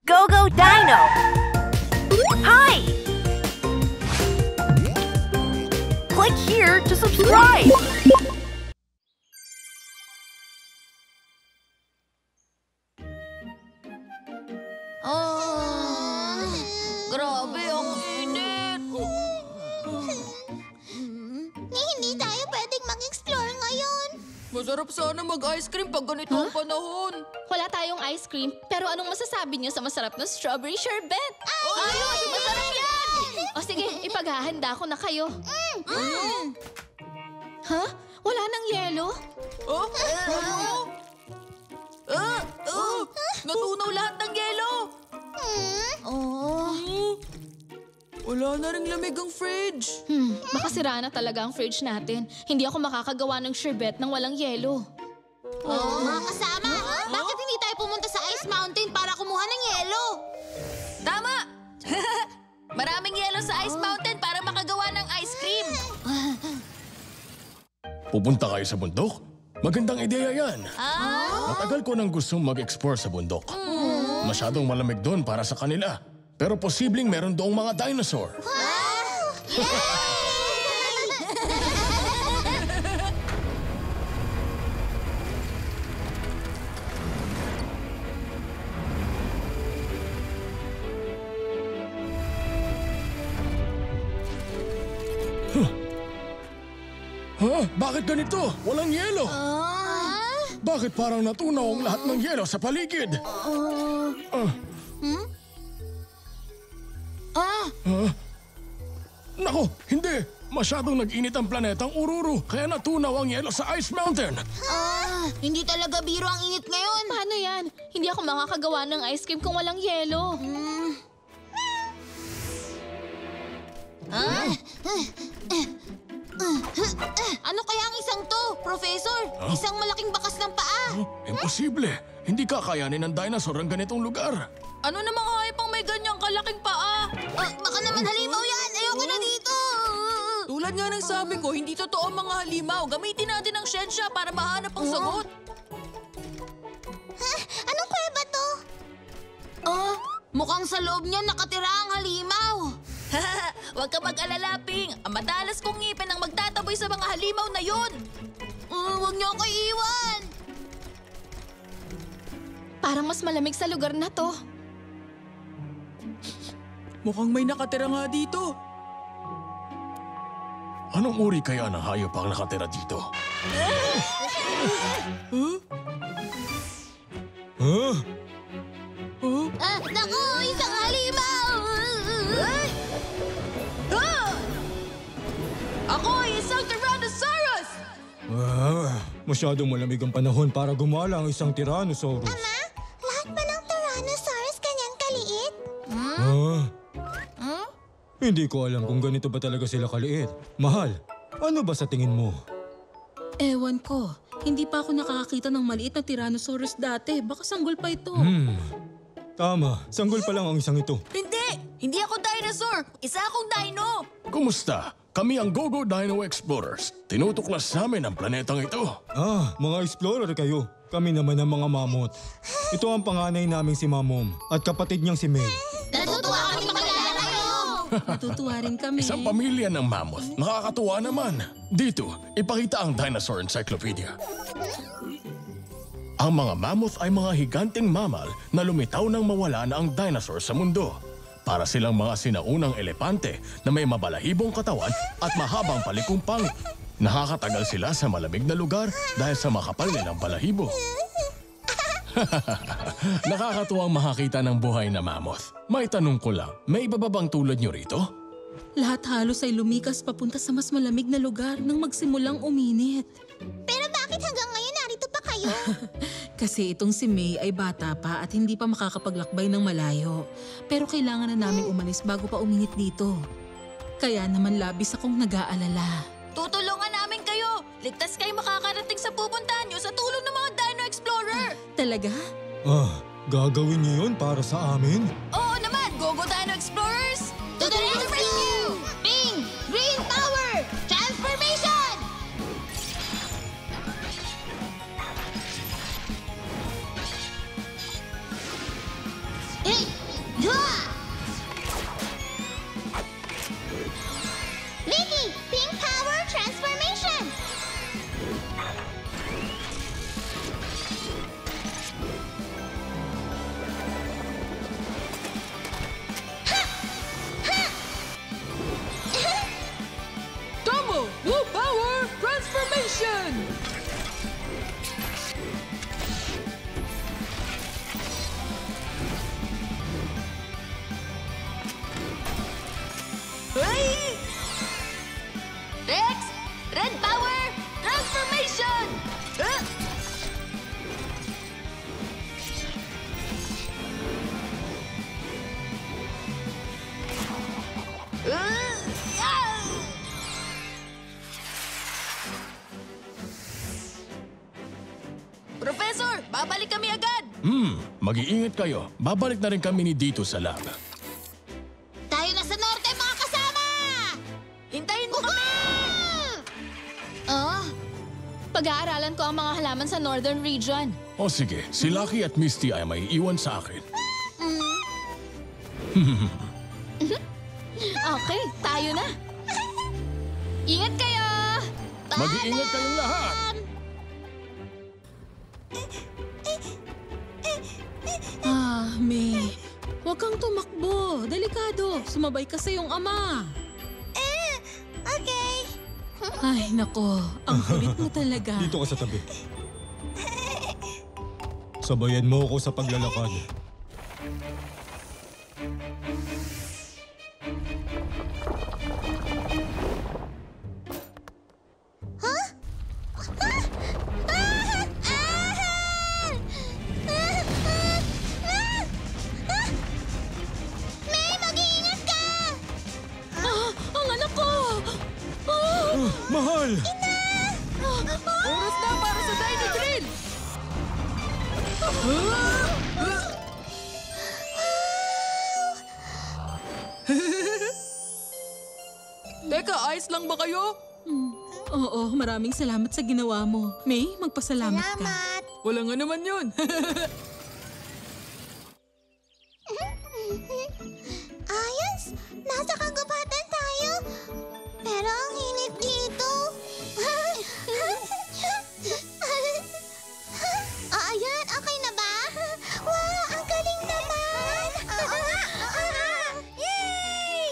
Go-Go Dino! Hi! Click here to subscribe! Grabe, ang init. Hindi tayo pwedeng mag-explore ngayon. Masarap sana mag-ice cream pag ganito ang panahon. Wala tayong ice cream, pero anong masasabi niyo sa masarap na strawberry sherbet? Ayun! Masarap yan! O sige, ipaghahanda ko na kayo. Ha? Wala nang yelo? Oh? Natunaw lahat ng yelo. Wala na ring lamig ang fridge. Baka sira na talaga ang fridge natin. Hindi ako makakagawa ng sherbet nang walang yelo. Mga kasama, bakit hindi tayo pumunta sa Ice Mountain para kumuha ng yelo? Tama! Maraming yelo sa Ice Mountain para makagawa ng ice cream. Pupunta kayo sa bundok? Magandang ideya yan. Matagal ko nang gustong mag-explore sa bundok. Masyadong malamig doon para sa kanila. Pero posibleng meron doong mga dinosaur. Bakit ganito? Walang yelo. Bakit parang natunaw ang lahat ng yelo sa paligid? Nako, hindi. Masyadong nag-init ang planetang Ururu, kaya natunaw ang yelo sa Ice Mountain. Hindi talaga biro ang init ngayon. Paano yan? Hindi ako makakagawa ng ice cream kung walang yelo. Ano kaya ang isang to, Professor? Isang malaking bakas ng paa. Imposible. Hindi kakayanin ng dinosaur ang ganitong lugar. Ano namang hayop ang may ganyang kalaking paa? Baka naman halimaw yan. Ayoko na dito. Tulad nga ng sabi ko, hindi totoo ang mga halimaw. Gamitin natin ang siyensya para mahanap ang sagot. Anong kuweba to? Mukhang sa loob niya nakatira ang halimaw. Huwag ka mag-alala, Ping. Ang madalas kong ngipin ang magtataboy sa mga halimaw na yun. Huwag niyo ako iiwan. Parang mas malamig sa lugar na to. Mukhang may nakatira nga dito. Anong uri kaya ng hayop ang nakatira dito? Naku, isang halimaw. Ako ay isang Tyrannosaurus! Masyadong malamig ang panahon para gumala ang isang Tyrannosaurus. Lahat ba ng Tyrannosaurus kanyang kaliit? Hindi ko alam kung ganito ba talaga sila kaliit. Mahal, ano ba sa tingin mo? Ewan ko. Hindi pa ako nakakakita ng maliit na Tyrannosaurus dati. Baka sanggol pa ito. Tama, sanggol pa lang ang isang ito. Hindi! Hindi ako dinosaur! Isa akong dino! Kumusta? Kami ang Go-Go Dino Explorers. Tinutuklas namin ang planetang ito. Mga explorer kayo. Kami naman ang mga mammoth. Ito ang panganay naming si Mamom at kapatid niyang si May. Natutuwa kami makilala kayo. Natutuwa rin kami. Isang pamilya ng mammoth. Nakakatuwa naman. Dito, ipakita ang Dinosaur Encyclopedia. Ang mga mammoth ay mga higanting mammal na lumitaw nang mawala na ang dinosaur sa mundo. Para silang mga sinaunang elepante na may mabalahibong katawan at mahabang palikumpang. Nakakatagal sila sa malamig na lugar dahil sa makapal nilang balahibo. Nakakatuwang makakita ng buhay na mammoth. May tanong ko lang, may iba ba bang tulad nyo rito? Lahat halos ay lumikas papunta sa mas malamig na lugar nang magsimulang uminit. Pero bakit hanggang ngayon narito pa kayo? Kasi itong si May ay bata pa at hindi pa makakapaglakbay ng malayo. Pero kailangan na namin umalis bago pa uminit dito. Kaya naman labis akong nag-aalala. Tutulungan namin kayo! Ligtas kayo makakarating sa pupuntahan nyo sa tulong ng mga Dino Explorer! Talaga? Gagawin niyo yun para sa amin? Oo naman! Go-Go Dino Explorers! To the rescue! Ping! Green Power! Transformation! Hey! Dua! Vicky! Pink Power Transformation! Tomo! Blue Power Transformation! Hey! Rex! Red Power Transformation! Professor, babalik kami agad! Mag-iingat kayo. Babalik na rin kami ni Dito sa lab. Tayo na sa norte, mga kasama! Hintayin mo kami! Oh, Pag-aaralan ko ang mga halaman sa Northern Region. O sige, si Lucky at Misty ay may iwan sa akin. Okay, tayo na. Ingat kayo! Mag-iingat kayong lahat! May, huwag kang tumakbo. Delikado. Sumabay ka sa iyong ama. okay. Ay, nako. Ang kulit mo talaga. Dito ka sa tabi. Sabayan mo ako sa paglalakad. May, mag-iingat ka! Ang anak ko! Mahal! Oras na para sa Dino Drill! Teka, ayos lang ba kayo? Oo, maraming salamat sa ginawa mo. May, magpasalamat ka. Wala nga naman yun. Ayos, nasa kagubatan tayo. Pero ang init dito. Ayan, okay na ba? Wow, ang galing naman. Oo nga, oo nga. Yay!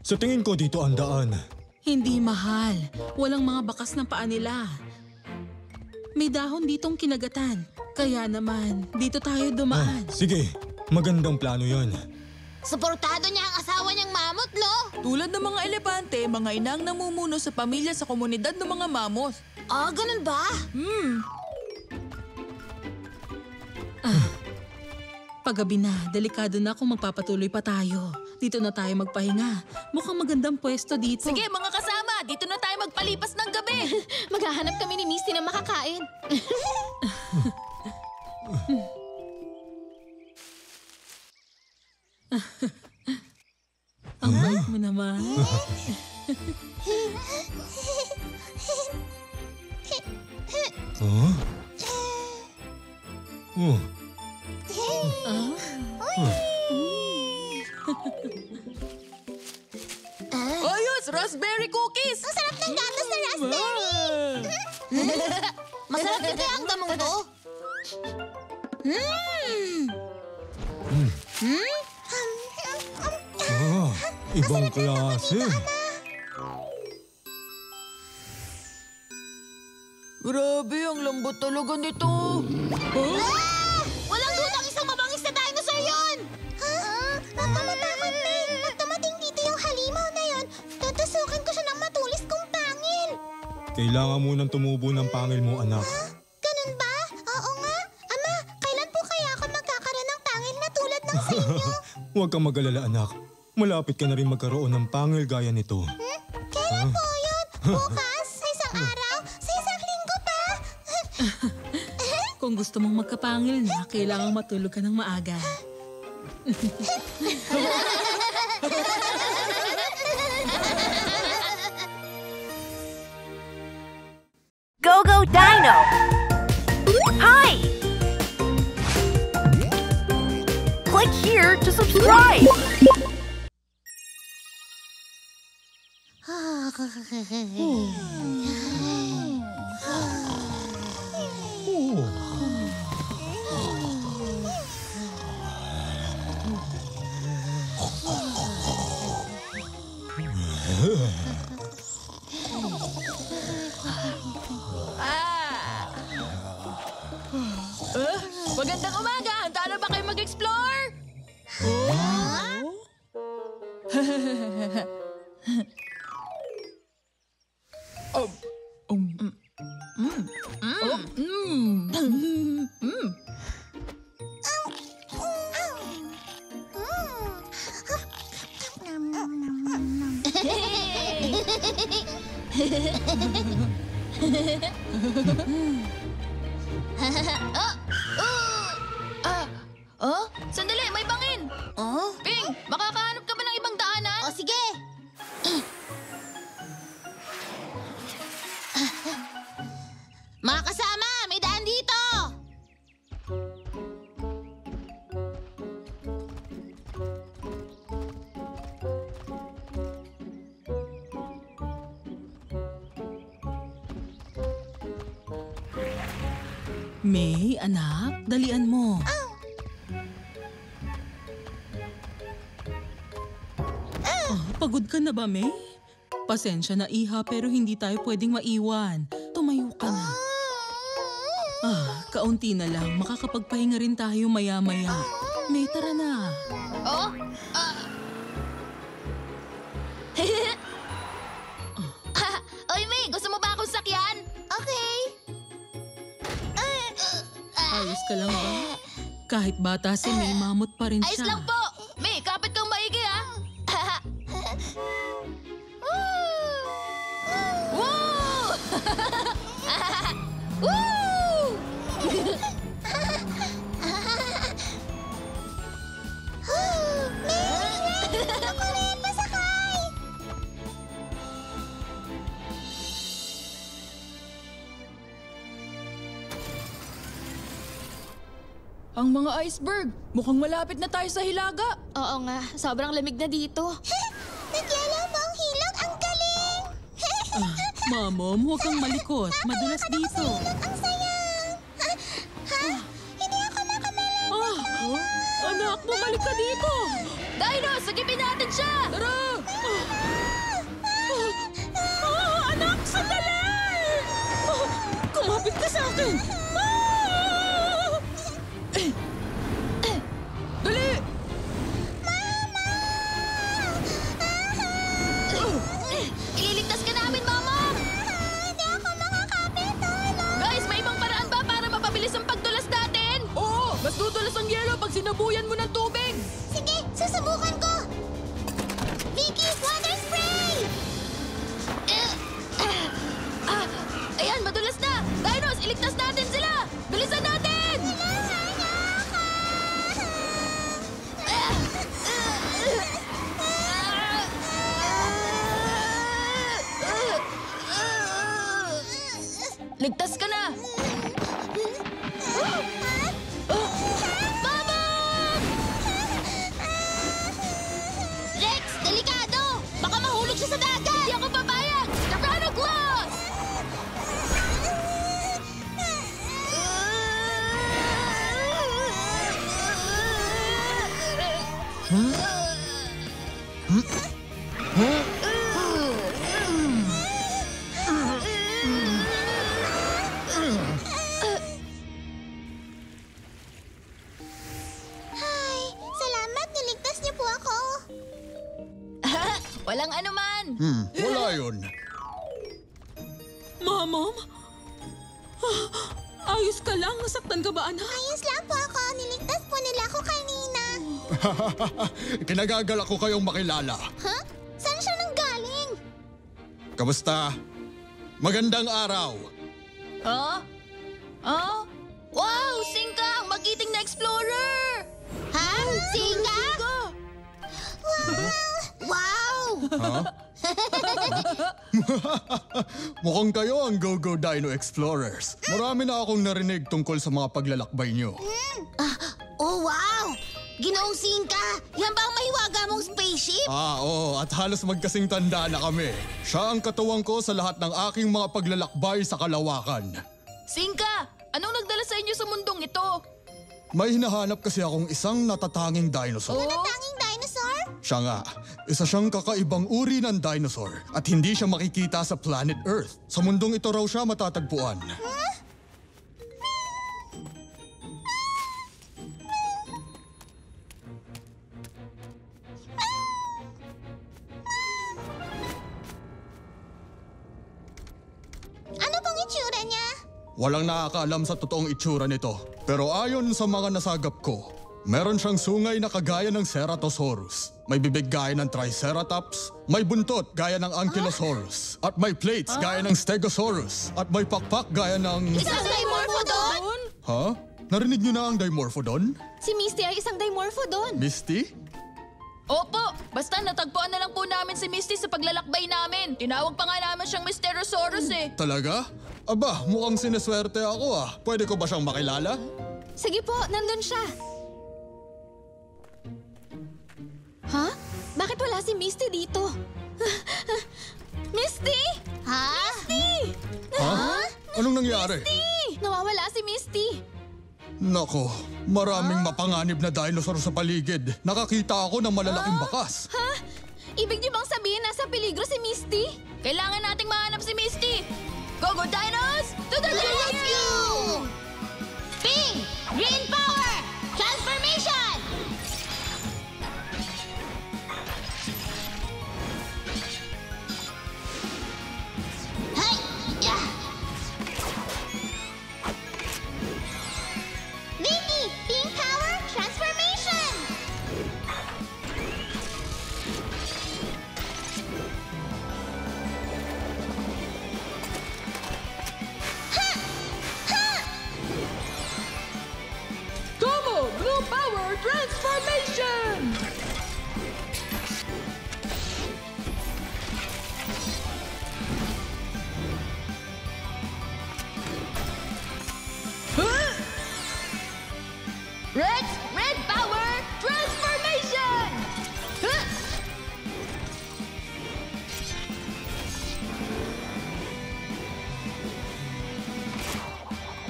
Sa tingin ko dito ang daan. Hindi mahal. Walang mga bakas ng paa nila. May dahon ditong kinagatan. Kaya naman, dito tayo dumaan. Sige, magandang plano yan. Suportado niya ang asawa niyang mamot, lo. Tulad ng mga elepante, mga inang namumuno sa pamilya sa komunidad ng mga mamos. Ah, ganun ba? Paggabi na, delikado na kung magpapatuloy pa tayo. Dito na tayo magpahinga. Mukhang magandang pwesto dito. Sige, mga kasama, dito na tayo magpalipas ng gabi. Maghahanap kami ni Misty na makakain. Ang bait mo naman. Huh? Oh, Ayos, raspberry cookies! Ang sarap ng gatas na raspberry. Masarap din kaya ang damong ko. ibang klase. Grabe, ang lambot talaga nito. Ah! Walang dudang isang mabangis na dinosaur yun! Nakamatakot, May. Pag dumating dito yung halimaw na yun, tutusukin ko siya ng matulis kong pangil. Kailangan munang tumubo ng pangil mo, anak. Ganun ba? Oo nga. Ama, kailan po kaya ako magkakaroon ng pangil na tulad ng sa inyo? Huwag kang mag-alala, anak. Malapit ka na rin magkaroon ng pangil gaya nito. Kailan po yun? Bukas? Sa isang araw? Sa isang linggo pa? Kung Kung gusto mong magkapangil na, kailangang matulog ka ng maaga. Go Go Dino! Hi! Click here to subscribe! Magandang umaga! Handa na ba kayo mag-explore? Sandali, may bangin! Oh? Ping, makakahanap ka ba ng ibang daanan? O sige! Mga kasama, may daan dito! May, anak, dalian mo. Pagod ka na ba, May? Pasensya na, Iha, pero hindi tayo pwedeng maiwan. Tumayo ka na. Kaunti na lang. Makakapagpahinga rin tayo maya-maya. May, tara na. Oh? Oy, May, gusto mo ba akong sakyan? Okay. Ayos ka lang ba? Kahit bata si May, mamot pa rin Ayos siya. lang po! May, kapit kang maigi ha! Woo! Woo! May! Ako rin, pasakay! Ang mga iceberg! Mukhang malapit na tayo sa hilaga! Oo nga, sobrang lamig na dito. Naglalabaw ang hilog, ang galing! Mamom, huwag kang malikot. Madulas dito. Ang sayang! Hindi ako makamala. Anak, bumalik ka dito! Dino, sagipin natin siya! Tara! Anak, sandali! Kumapit ka sa akin! Dali! Ililigtas ka namin, Mama! Hindi ako makakapit. Guys, may ibang paraan ba para mapabilis ang pagdulas natin? Oo! Mas dudulas ang yelo pag sinabuyan mo ng tubig! Sige, susubukan ko. Vicky, water spray! Ayan, madulas na! Dinos, iligtas natin sila! Bilisan natin! Ligtas ka na! Rex, delikado! Baka mahulog siya sa dagat! Di ako papayag! Soprano Claus! Hi, salamat, niligtas niyo po ako. Walang anuman! Wala yun. Mamom? Ayos ka lang? Nasaktan ka ba, anak? Ayos lang po ako, niligtas po nila ako kanina. Kinagagalak ko kayong makilala. Huh? Saan siya nanggaling? Kamusta? Magandang araw. Oh? Oh? Wow! Sinka! Ang magiting na explorer! Ha? Singa? Wow! Mukhang kayo ang Go-Go Dino Explorers. Marami na akong narinig tungkol sa mga paglalakbay nyo. Oh, wow! Ginoong Sinka, yan ba ang mahiwaga mong spaceship? Oo, at halos magkasing tanda na kami. Siya ang katuwang ko sa lahat ng aking mga paglalakbay sa kalawakan. Sinka! Anong nagdala sa inyo sa mundong ito? May hinahanap kasi akong isang natatanging dinosaur. Tanging dinosaur? Siya nga, isa siyang kakaibang uri ng dinosaur at hindi siya makikita sa planet Earth. Sa mundong ito raw siya matatagpuan. Ano pong itsura niya? Walang nakakaalam sa totoong itsura nito. Pero ayon sa mga nasagap ko, meron siyang sungay na kagaya ng Ceratosaurus. May bibig gaya ng Triceratops, may buntot gaya ng Ankylosaurus, at may plates gaya ng Stegosaurus, at may pakpak gaya ng... Isang Dimorphodon? Ha? Narinig niyo na ang Dimorphodon? Si Misty ay isang dimorphodon. Misty? Opo! Basta natagpuan na lang po namin si Misty sa paglalakbay namin. Tinawag pa nga namin siyang Mysterosaurus eh. Talaga? Aba, mukhang sineswerte ako ah. Pwede ko ba siyang makilala? Sige po, nandun siya. Ha? Bakit wala si Misty dito? Misty! Ha? Misty! Ha? Anong nangyari? Nawawala si Misty. Nako, maraming mapanganib na dinosaur sa paligid. Nakakita ako ng malalaking bakas. Ha? Ibig niyo bang sabihin nasa peligro si Misty? Kailangan nating mahanap si Misty! Go-Go Dinos! To the rescue! Ping! Green power! Transformation! Hay! Yeah! Vicky! Pink power! Transformation! Tomo! Blue Power Transformation! Rex! Red Power Transformation! Huh?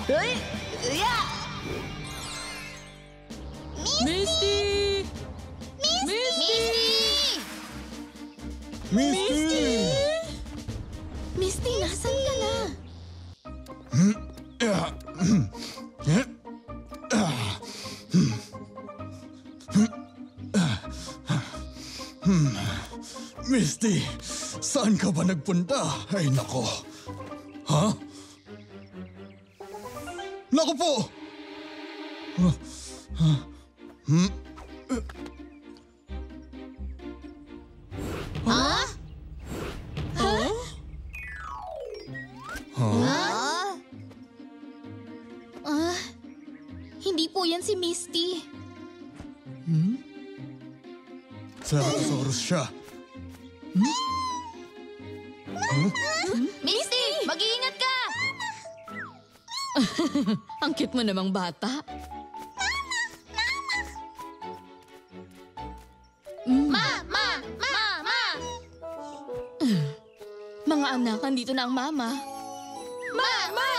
Hey! Yeah! Misty! Misty! Misty! Misty, nasan ka na? Misty, saan ka ba nagpunta? Ay nako. Ha? Naku po! Ha? Hindi po yan si Misty. Ceratosaurus siya. Misty! Mag-iingat ka! Ang cute mo namang bata. Mama! Mga anak, andito na ang mama. Mama!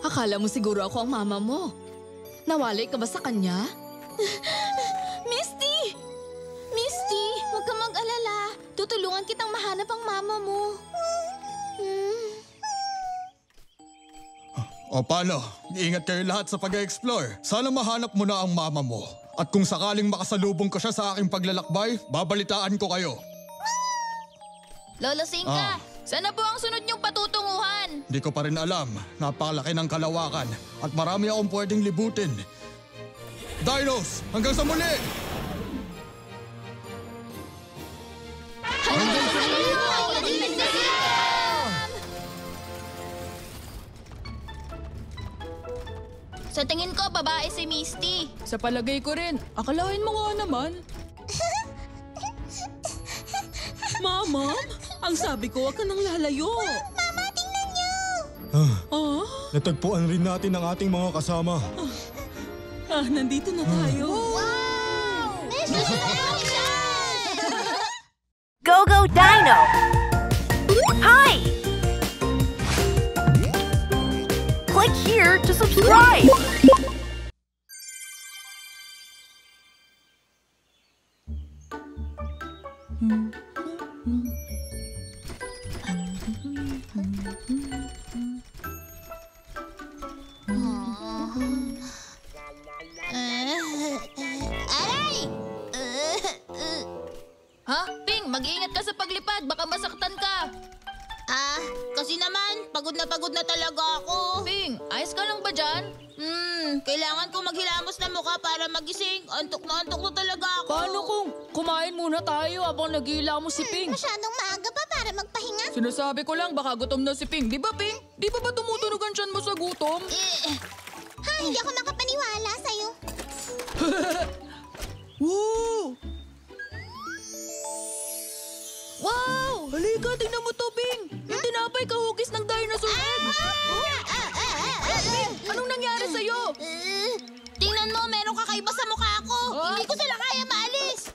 Akala mo siguro ako ang mama mo. Nawalay ka ba sa kanya? Misty! Misty, huwag ka mag-alala. Tutulungan kitang mahanap ang mama mo. O paano? Iingat kayo lahat sa pag-explore. Sana mahanap mo na ang mama mo. At kung sakaling makasalubong ko siya sa aking paglalakbay, babalitaan ko kayo. Lolo Sinka, sana po ang sunod niyong patutunguhan? Di ko pa rin alam. Napakalaki ng kalawakan. At marami akong pwedeng libutin. Dinos! Hanggang sa muli! Sa tingin ko, babae si Misty. Sa palagay ko rin, akalain mo nga naman. Mama, ang sabi ko, huwag ka nang lalayo. Mama, tingnan niyo! Ah, Natagpuan rin natin ang ating mga kasama. nandito na tayo. Wow! Go-Go Dino! Hi! Click here to subscribe! Aray! Ha? Ping, mag-iingat ka sa paglipad. Baka masaktan ka. Kasi naman, pagod na talaga ako. Ping, ayos ka lang ba dyan? Kailangan ko maghilamos na mukha para magising. Antok na talaga ako. Paano kung kumain muna tayo habang nagila mo si Ping? Masyadong maaga pa para magpahinga. Sinasabi ko lang, baka gutom na si Ping. Di ba, Ping? Di ba tumutunog ang tiyan mo sa gutom? Hindi ako makapaniwala sa'yo. Woo! Wow! Halika, tingnan mo to, Ping! Yung tinapay kahugis ng dinosaur egg! Ping, anong nangyari sa'yo? Tingnan mo, meron kakaiba sa mukha ko. Hindi ko sila kaya maalis.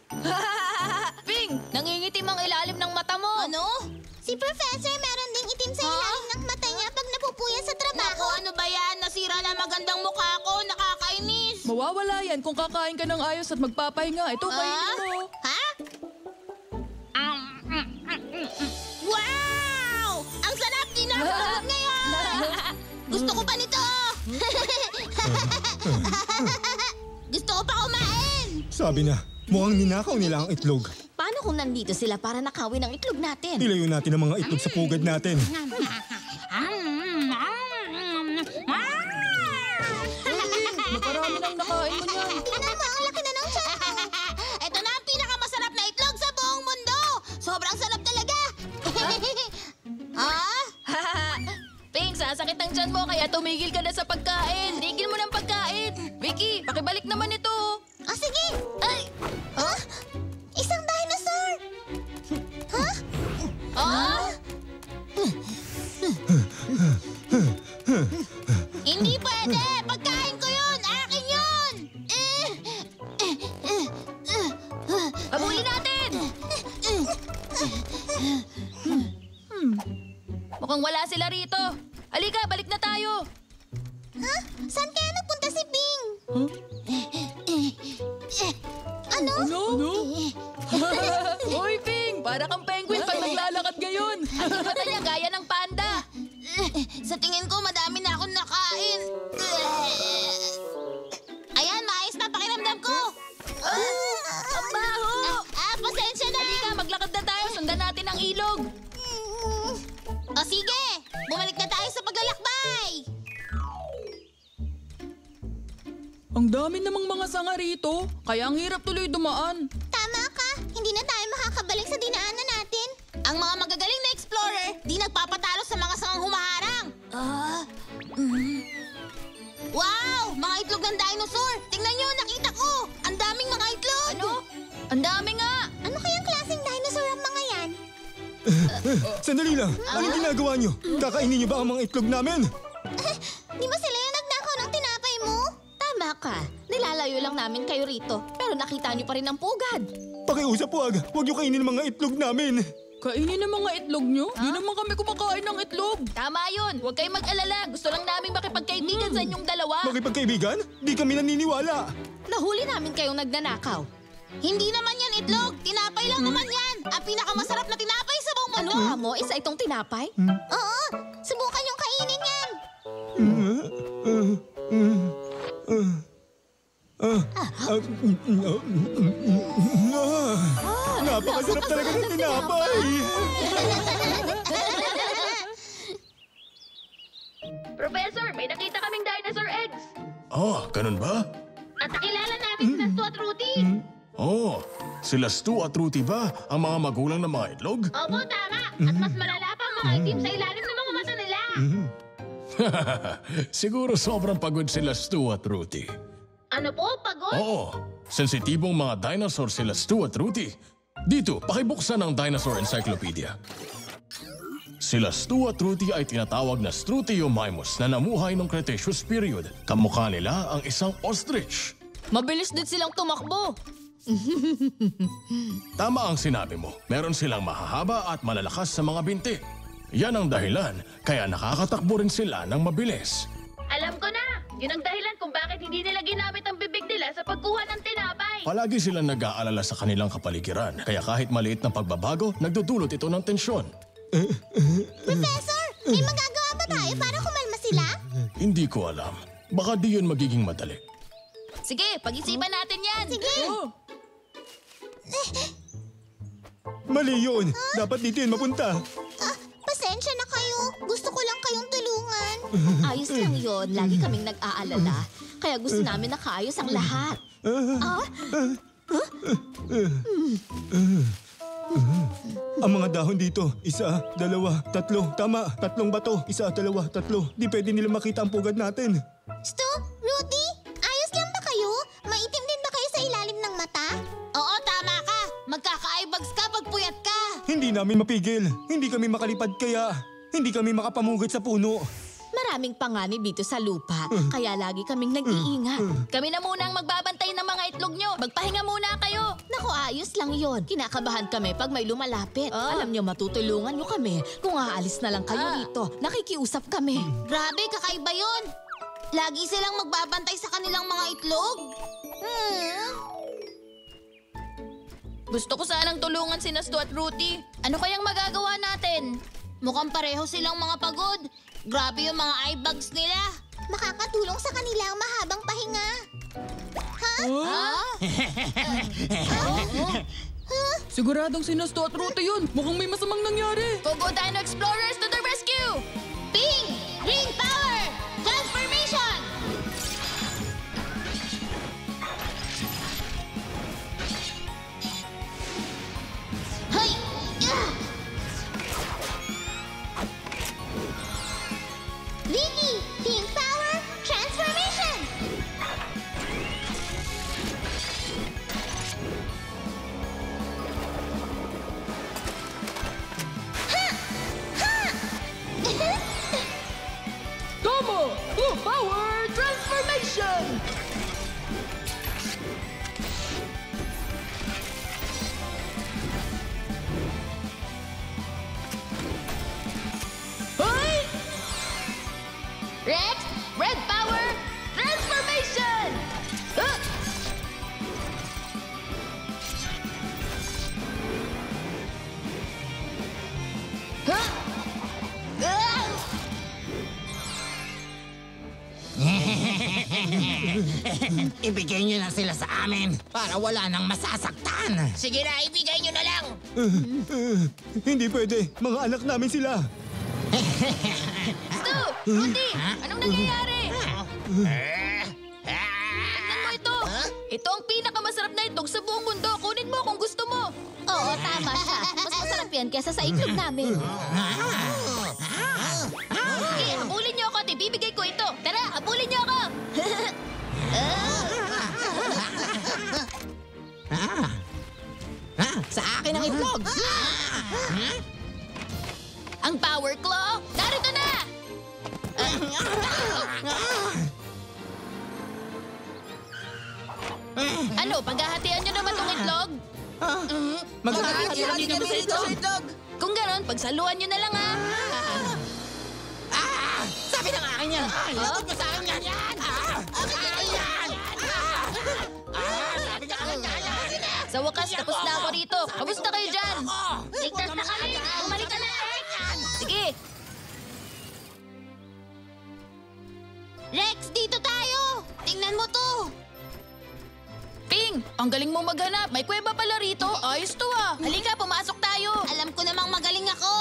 Ping, nangingitim ang ilalim ng mata mo. Ano? Si Professor meron ding itim sa ilalim ng mata niya pag napupuyan sa trabaho. Naku, ano ba yan? Nasira na magandang mukha ko. Nakakainis. Mawawala yan kung kakain ka ng ayos at magpapahinga. Ito, kainin mo. Ha? Wow! Ang sarap! Di na ako tulog ngayon! Gusto ko pa nito! Gusto ko pa kumain! Sabi na, mukhang ninakaw nila ang itlog. Paano kung nandito sila para nakawin ang itlog natin? Nilayo natin ang mga itlog sa pugad natin. Nakarami nang nakain mo niyan. Tingnan mo, ang laki na ng tiyan ko. Ito na ang pinakamasarap na itlog sa buong mundo! Sobrang sarap talaga! Ping, sasakit ang tiyan mo kaya tumigil ka na sa pagkain. Tigil mo ng pagkain. Vicky, pakibalik naman ito. Sige! Ay! Isang dinosaur! Hindi pwede! Pagkain ko yun! Akin yun! Habulin natin! Mukhang wala sila rito. Halika, balik na tayo. Saan kaya napunta si Ping? Ano? Ano? Hoy, Ping! Para kang penguin pag naglalakad ngayon. Ang mata niya gaya ng panda. Sa tingin ko, madami na akong nakain. Ayan, maayos na pakiramdam ko. Ang baho! Pasensya na. Halika, maglakad na tayo. Sundan natin ang ilog. O sige, bumalik na tayo sa paglalakbay. Ang dami namang mga sanga rito. Kaya ang hirap tuloy dumaan. Tama ka, hindi na tayo makakabalik sa dinaanan natin. Ang mga magagaling na explorer, di nagpapatalo sa mga sangang humaharang. Wow! Mga itlog ng dinosaur! Tingnan nyo, nakita ko! Ang daming mga itlog! Ano? Ang dami nga. Ano kayang klaseng dinosaur ang mga yan? Sandali lang, anong ginagawa nyo? Kakainin nyo ba ang mga itlog namin? Di ba sila yung nagnakaw ng tinapay mo? Tama ka. Nilalayo lang namin kayo rito. Pero nakita nyo pa rin ang pugad. Pakiusap huwag nyo kainin ang mga itlog namin. Kainin ang mga itlog nyo? Di naman kami kumakain ng itlog. Tama yun. Huwag kayong mag-alala. Gusto lang namin makipagkaibigan sa inyong dalawa. Makipagkaibigan? Di kami naniniwala. Nahuli namin kayong nagnanakaw. Hindi naman yan itlog. Tinapay lang naman yan. Ang pinakamasarap na tinapay sa buong mundo. Ano mo? Isa itong tinapay? Oo. Subukan yung kainin yan. Napakasarap talaga ng tinapay. Professor, may nakita kaming dinosaur eggs. Oh, ganun ba? At nakilala namin si Stu at Rudy. Oh, sila Stu at Ruty ba ang mga magulang ng mga itlog? Opo, tama. At mas malala pa ang mga itim sa ilalim ng mga mata nila. Siguro sobrang pagod sila Stu at Ruthie. Ano po, pagod? Oo, sensitibong mga dinosaur sila Stu at Ruthie. Dito, pakibuksan ang Dinosaur Encyclopedia. Sila Stu at Ruthie ay tinatawag na Struthiomimus na namuhay noong Cretaceous period. Kamukha nila ang isang ostrich. Mabilis din silang tumakbo. Tama ang sinabi mo. Meron silang mahahaba at malalakas sa mga binti. Yan ang dahilan, kaya nakakatakbo rin sila ng mabilis. Alam ko na! Yun ang dahilan kung bakit hindi nila ginamit ang bibig nila sa pagkuha ng tinapay. Palagi silang nag-aalala sa kanilang kapaligiran, kaya kahit maliit na pagbabago, nagdudulot ito ng tensyon. Professor, may magagawa ba tayo para kumalma sila? Hindi ko alam. Baka di yun magiging madali. Sige, pag-isipan natin yan. Sige. Mali yun. Dapat dito yun mapunta. Pasensya na kayo. Gusto ko lang kayong tulungan. Ayos lang yun. Lagi kaming nag-aalala. Kaya gusto namin nakaayos ang lahat. Ang mga dahon dito, 1, 2, 3. Tama, 3 bato. 1, 2, 3. Di pwede nila makita ang pugad natin. Stu, Ruthie, ayos lang ba kayo? Maitim din ba kayo sa ilalim ng mata? Oo, tama ka. Magkaka-eyebags ka pag puyat ka. Hindi namin mapigil. Hindi kami makalipad kaya hindi kami makapamugit sa puno. Maraming panganib dito sa lupa, kaya lagi kaming nag-iingat. Kami na muna ang magbabantay ng mga itlog nyo. Magpahinga muna kayo. Naku, ayos lang yon. Kinakabahan kami pag may lumalapit. Alam nyo, matutulungan nyo kami. Kung aalis na lang kayo dito, nakikiusap kami. Grabe, kakaiba yun. Lagi silang magbabantay sa kanilang mga itlog. Gusto ko sanang tulungan si Stu at Ruthie. Ano kayang magagawa natin? Mukhang pareho silang mga pagod. Grabe yung mga eyebags nila. Makakatulong sa kanila ang mahabang pahinga. Siguradong si Stu at Ruthie yun. Mukhang may masamang nangyari. Go Dino Explorers to the rescue! Pink! Green power! Transformation! Hoy! Vicky! Pink power! Transformation! Tomo! Full power transformation! Rex, red power, transformation! Ibigay niyo na sila sa amin para wala nang masasaktan. Sige na, ibigay nyo na lang! Hindi pwede. Mga anak namin sila. Stu! Ruthie! Anong nangyayari? Tignan mo ito! Ito ang pinakamasarap na itlog sa buong mundo. Kunin mo kung gusto mo. Oo, tama siya. Mas masarap yan kesa sa itlog namin. Sige, habulin niyo ako at ibibigay ko ito. Tara, habulin niyo ako! Sa akin ang itlog. Ang power claw, narito na! Ano, paghahatian niyo naman tong itlog? Maghahati kami sa itlog. Kung ganon, pagsaluhan niyo na lang ha. Sabi ng akin yan. Lagot mo sa akin yan. Akin yan. Sabi ng akin yan. Sa wakas, tapos na ako rito. Kamusta kayo dyan? Ligtas na kami! Bumalik ka na! Sige, Rex, dito tayo! Tingnan mo to! Ping, ang galing mo maghanap. May kuweba pala rito. Ayos to ah. Halika, pumasok tayo. Alam ko namang magaling ako!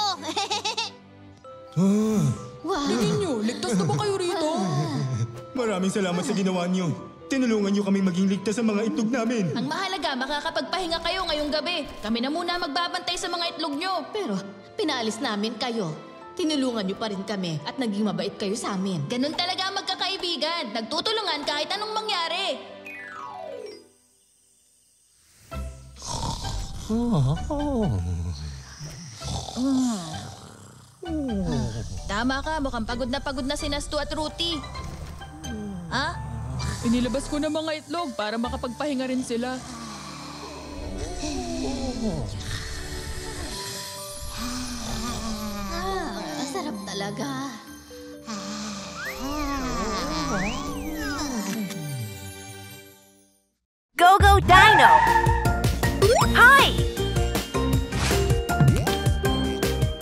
Tingin nyo, ligtas na ba kayo rito? Maraming salamat sa ginawa niyo. Tinulungan niyo kami maging ligtas sa mga itlog namin. Ang mahalaga, makakapagpahinga kayo ngayong gabi. Kami na muna magbabantay sa mga itlog nyo. Pero pinaalis namin kayo. Tinulungan niyo pa rin kami at naging mabait kayo sa amin. Ganun talaga ang magkakaibigan. Nagtutulungan kahit anong mangyari. Tama ka, mukhang pagod na si Nastu at Ruti. Ha? Inilabas ko na mga itlog para makapagpahinga rin sila. Masarap talaga. Go Dino! Hi!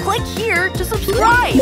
Click here to subscribe!